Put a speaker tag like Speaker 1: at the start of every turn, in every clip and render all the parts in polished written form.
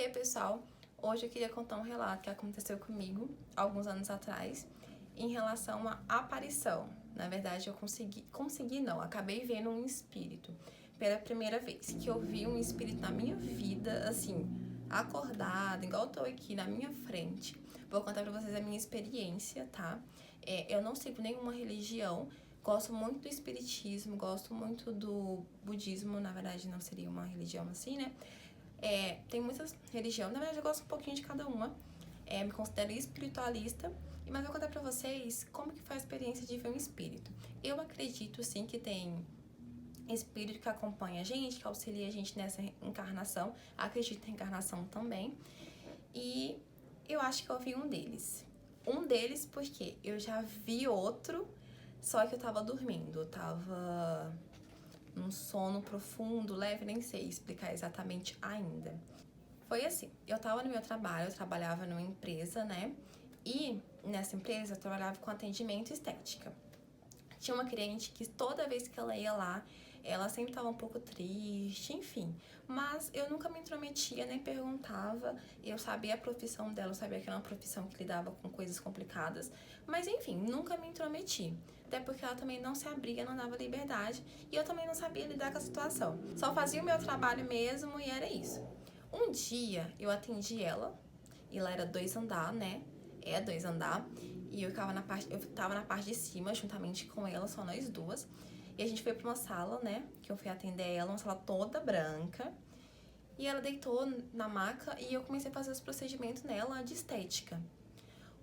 Speaker 1: Oiê, pessoal! Hoje eu queria contar um relato que aconteceu comigo alguns anos atrás em relação a uma aparição. Na verdade, eu acabei vendo um espírito pela primeira vez, que eu vi um espírito na minha vida, assim, acordado, igual eu tô aqui na minha frente. Vou contar pra vocês a minha experiência, tá? Eu não sigo nenhuma religião, gosto muito do espiritismo, gosto muito do budismo, na verdade não seria uma religião assim, né? Tem muitas religiões, na verdade eu gosto um pouquinho de cada uma. Me considero espiritualista, mas vou contar pra vocês como que foi a experiência de ver um espírito. Eu acredito sim que tem espírito que acompanha a gente, que auxilia a gente nessa encarnação. Acredito em encarnação também. E eu acho que eu vi um deles. Um deles porque eu já vi outro, só que eu tava dormindo, eu tava num sono profundo, leve, nem sei explicar exatamente ainda. Foi assim, eu tava no meu trabalho, eu trabalhava numa empresa, né? E nessa empresa eu trabalhava com atendimento e estética. Tinha uma cliente que toda vez que ela ia lá, ela sempre tava um pouco triste, enfim. Mas eu nunca me intrometia, nem perguntava. Eu sabia a profissão dela, eu sabia que era uma profissão que lidava com coisas complicadas. Mas enfim, nunca me intrometi. Até porque ela também não se abria, não dava liberdade. E eu também não sabia lidar com a situação. Só fazia o meu trabalho mesmo e era isso. Um dia eu atendi ela, e lá era 2 andar, né? 2 andar. E eu tava na parte de cima, juntamente com ela, só nós duas. E a gente foi pra uma sala, né? Que eu fui atender ela, uma sala toda branca. E ela deitou na maca e eu comecei a fazer os procedimentos nela de estética.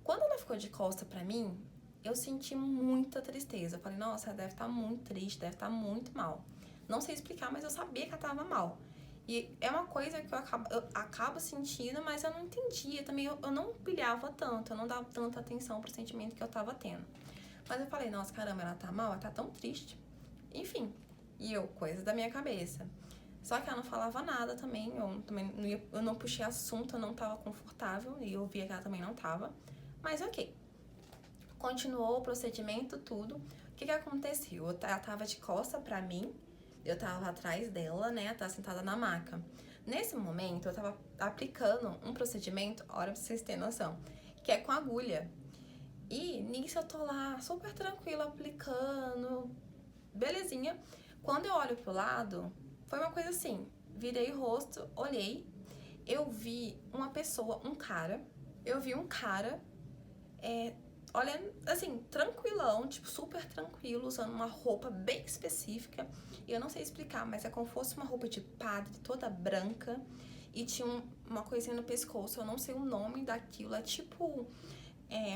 Speaker 1: Quando ela ficou de costa pra mim, eu senti muita tristeza. Eu falei, nossa, ela deve estar muito triste, deve estar muito mal. Não sei explicar, mas eu sabia que ela tava mal. E é uma coisa que eu acabo sentindo, mas eu não entendia. Também eu não pilhava tanto, eu não dava tanta atenção pro sentimento que eu tava tendo. Mas eu falei, nossa, caramba, ela tá mal, ela tá tão triste. Enfim, e eu, coisa da minha cabeça. Só que ela não falava nada também, eu não puxei assunto, eu não tava confortável, e eu via que ela também não tava. Mas ok. Continuou o procedimento, tudo. O que aconteceu? Ela tava de costa pra mim, eu tava atrás dela, né? Ela tava sentada na maca. Nesse momento, eu tava aplicando um procedimento, olha pra vocês terem noção, que é com agulha. E nisso eu tô lá, super tranquila, aplicando, belezinha. Quando eu olho pro lado, foi uma coisa assim, virei o rosto, olhei, eu vi uma pessoa, eu vi um cara, olhando, assim, tranquilão, tipo, super tranquilo, usando uma roupa bem específica. E eu não sei explicar, mas é como se fosse uma roupa de padre, toda branca. E tinha uma coisinha no pescoço, eu não sei o nome daquilo. É tipo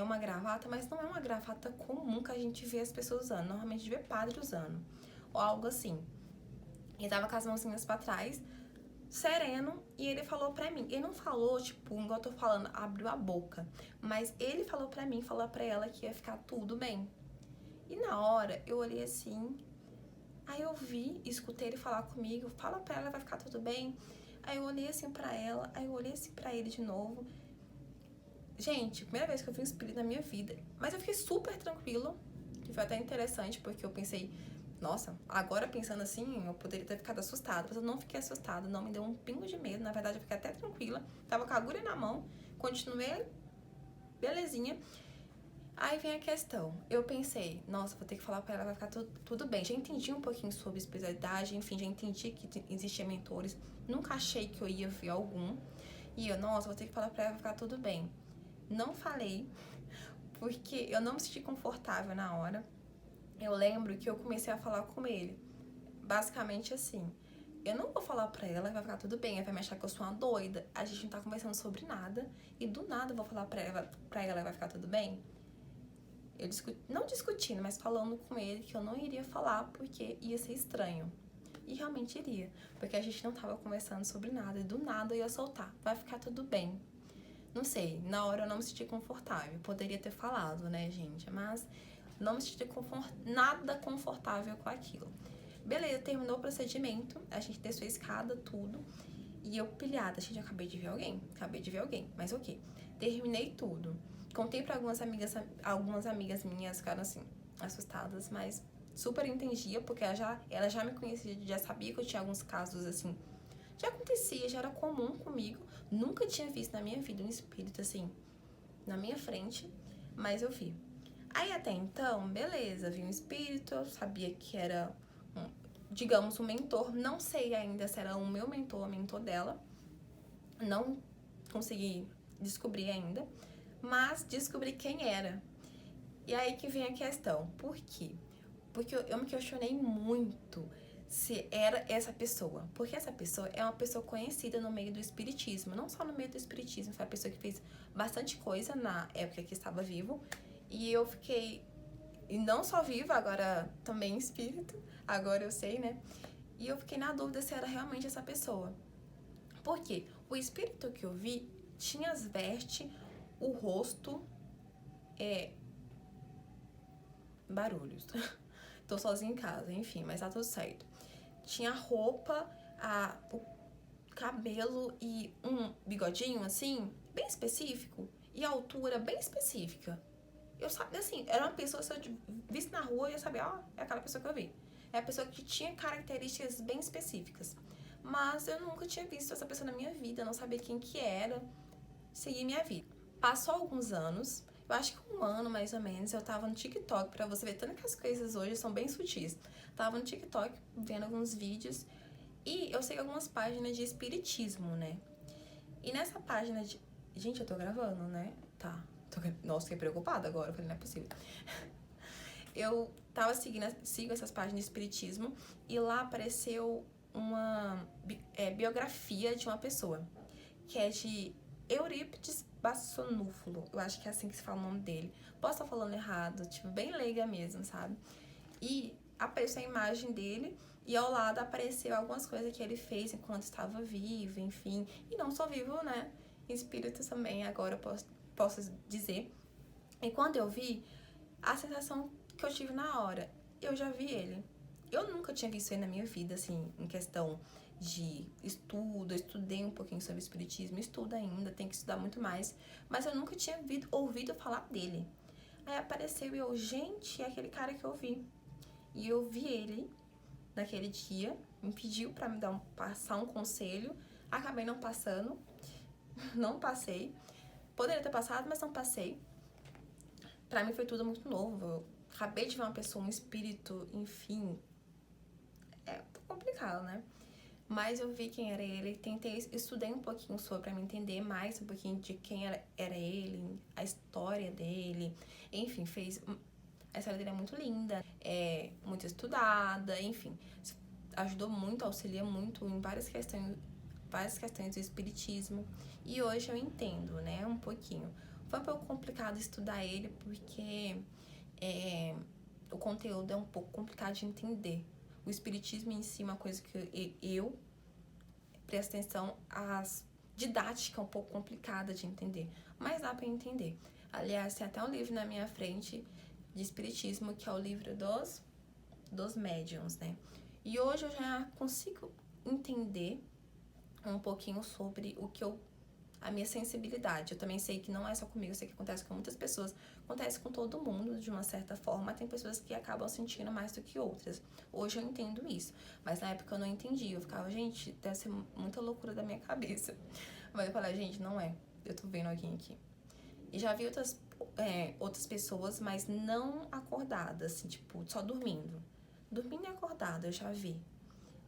Speaker 1: uma gravata, mas não é uma gravata comum que a gente vê as pessoas usando. Normalmente a gente vê padre usando. Ou algo assim. Ele tava com as mãozinhas pra trás, sereno, e ele falou pra mim. Ele não falou, tipo, igual eu tô falando, abriu a boca. Mas ele falou pra mim, falou pra ela que ia ficar tudo bem. E na hora, eu olhei assim, aí eu vi, escutei ele falar comigo, fala pra ela, vai ficar tudo bem. Aí eu olhei assim pra ela, aí eu olhei assim pra ele de novo. Gente, primeira vez que eu vi um espírito na minha vida. Mas eu fiquei super tranquilo, que foi até interessante, porque eu pensei, nossa, agora pensando assim, eu poderia ter ficado assustada. Mas eu não fiquei assustada, não me deu um pingo de medo. Na verdade, eu fiquei até tranquila. Tava com a agulha na mão, continuei belezinha. Aí vem a questão. Eu pensei, nossa, vou ter que falar pra ela, vai ficar tudo bem. Já entendi um pouquinho sobre espiritualidade, enfim, já entendi que existiam mentores. Nunca achei que eu ia ver algum. E eu, nossa, vou ter que falar pra ela, vai ficar tudo bem. Não falei, porque eu não me senti confortável na hora. Eu lembro que eu comecei a falar com ele, basicamente assim, eu não vou falar pra ela, vai ficar tudo bem, ela vai me achar que eu sou uma doida, a gente não tá conversando sobre nada, e do nada eu vou falar pra ela, vai ficar tudo bem. Eu não discutindo, mas falando com ele que eu não iria falar porque ia ser estranho. E realmente iria, porque a gente não tava conversando sobre nada, e do nada eu ia soltar, vai ficar tudo bem. Não sei, na hora eu não me senti confortável. Poderia ter falado, né, gente? Mas não me senti nada confortável com aquilo. Beleza, terminou o procedimento, a gente desceu a escada, tudo. E eu pilhada, gente, acabei de ver alguém, mas ok. Terminei tudo. Contei pra algumas amigas minhas ficaram assim, assustadas, mas super entendia, porque ela já me conhecia, já sabia que eu tinha alguns casos assim, já acontecia, já era comum comigo. Nunca tinha visto na minha vida um espírito assim, na minha frente, mas eu vi. Aí até então, beleza, vi um espírito, eu sabia que era, digamos, um mentor. Não sei ainda se era o meu mentor ou mentor dela. Não consegui descobrir ainda, mas descobri quem era. E aí que vem a questão, por quê? Porque eu me questionei muito se era essa pessoa. Porque essa pessoa é uma pessoa conhecida no meio do espiritismo. Não só no meio do espiritismo, foi uma pessoa que fez bastante coisa na época que estava vivo. E eu fiquei, e não só viva, agora também espírito, agora eu sei, né? E eu fiquei na dúvida se era realmente essa pessoa. Por quê? O espírito que eu vi tinha as vestes, o rosto, barulhos. Tô sozinha em casa, enfim, mas tá tudo certo. Tinha a roupa, o cabelo e um bigodinho, assim, bem específico. E a altura bem específica. Eu sabia, assim, era uma pessoa, se eu visse na rua, eu ia saber, ó, é aquela pessoa que eu vi. É a pessoa que tinha características bem específicas. Mas eu nunca tinha visto essa pessoa na minha vida, não sabia quem que era, segui minha vida. Passou alguns anos, eu acho que 1 ano mais ou menos, eu tava no TikTok, pra você ver tanto que as coisas hoje são bem sutis. Tava no TikTok vendo alguns vídeos e eu sei algumas páginas de espiritismo, né? E nessa página de... Gente, eu tô gravando, né? Tá. Nossa, fiquei preocupada agora, eu falei, não é possível. Eu tava sigo essas páginas de espiritismo e lá apareceu uma biografia de uma pessoa, que é de Eurípides Barçanufo. Eu acho que é assim que se fala o nome dele. Posso estar falando errado, tipo, bem leiga mesmo, sabe? E apareceu a imagem dele e ao lado apareceu algumas coisas que ele fez enquanto estava vivo, enfim. E não só vivo, né? Espírito também, agora eu posso dizer. E quando eu vi, a sensação que eu tive na hora, eu já vi ele. Eu nunca tinha visto ele na minha vida, assim, em questão de estudo. Eu estudei um pouquinho sobre espiritismo, estudo ainda, tenho que estudar muito mais. Mas eu nunca tinha ouvido falar dele. Aí apareceu e eu, gente, é aquele cara que eu vi. E eu vi ele naquele dia, me pediu pra me passar um conselho. Acabei não passando, não passei. Poderia ter passado, mas não passei. Pra mim foi tudo muito novo. Eu acabei de ver uma pessoa, um espírito, enfim. É um pouco complicado, né? Mas eu vi quem era ele, estudei um pouquinho sobre pra me entender mais um pouquinho de quem era ele, a história dele. Enfim, a história dele é muito linda, é muito estudada, enfim. Ajudou muito, auxilia muito em várias questões do espiritismo. E hoje eu entendo, né, um pouquinho. Foi um pouco complicado estudar ele porque o conteúdo é um pouco complicado de entender. O espiritismo em si é uma coisa que eu presto atenção, às didática um pouco complicada de entender, mas dá pra entender. Aliás, tem até um livro na minha frente de espiritismo, que é o livro dos médiuns, né? E hoje eu já consigo entender um pouquinho sobre a minha sensibilidade. Eu também sei que não é só comigo, eu sei que acontece com muitas pessoas, acontece com todo mundo de uma certa forma. Tem pessoas que acabam sentindo mais do que outras. Hoje eu entendo isso, mas na época eu não entendi. Eu ficava, gente, deve ser muita loucura da minha cabeça. Mas eu falei, gente, não é. Eu tô vendo alguém aqui. E já vi outras pessoas, mas não acordadas, assim, tipo, só dormindo. Dormindo e acordada, eu já vi.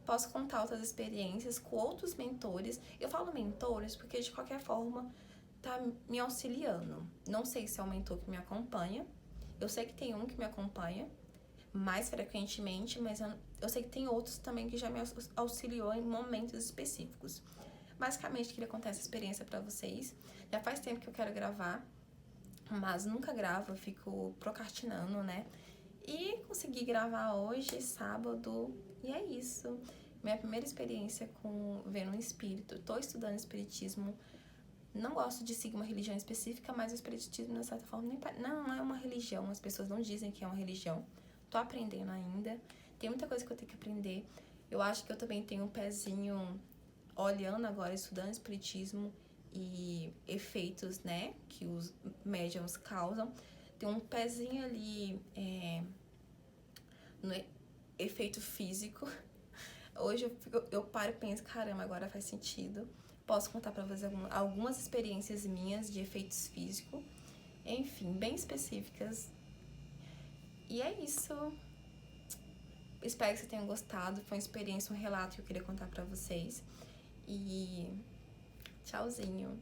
Speaker 1: Posso contar outras experiências com outros mentores. Eu falo mentores porque, de qualquer forma, tá me auxiliando. Não sei se é um mentor que me acompanha. Eu sei que tem um que me acompanha mais frequentemente, mas eu sei que tem outros também que já me auxiliou em momentos específicos. Basicamente, queria contar essa experiência pra vocês. Já faz tempo que eu quero gravar, mas nunca gravo, eu fico procrastinando, né? E consegui gravar hoje, sábado, e é isso. Minha primeira experiência com vendo um espírito. Tô estudando espiritismo. Não gosto de seguir uma religião específica, mas o espiritismo, de certa forma, não é uma religião. As pessoas não dizem que é uma religião. Tô aprendendo ainda. Tem muita coisa que eu tenho que aprender. Eu acho que eu também tenho um pezinho olhando agora, estudando espiritismo e efeitos, né, que os médiums causam. Tem um pezinho ali no efeito físico, Hoje eu paro e penso, caramba, agora faz sentido. Posso contar pra vocês algumas experiências minhas de efeitos físicos, enfim, bem específicas. E é isso. Espero que vocês tenham gostado. Foi uma experiência, um relato que eu queria contar pra vocês. E tchauzinho.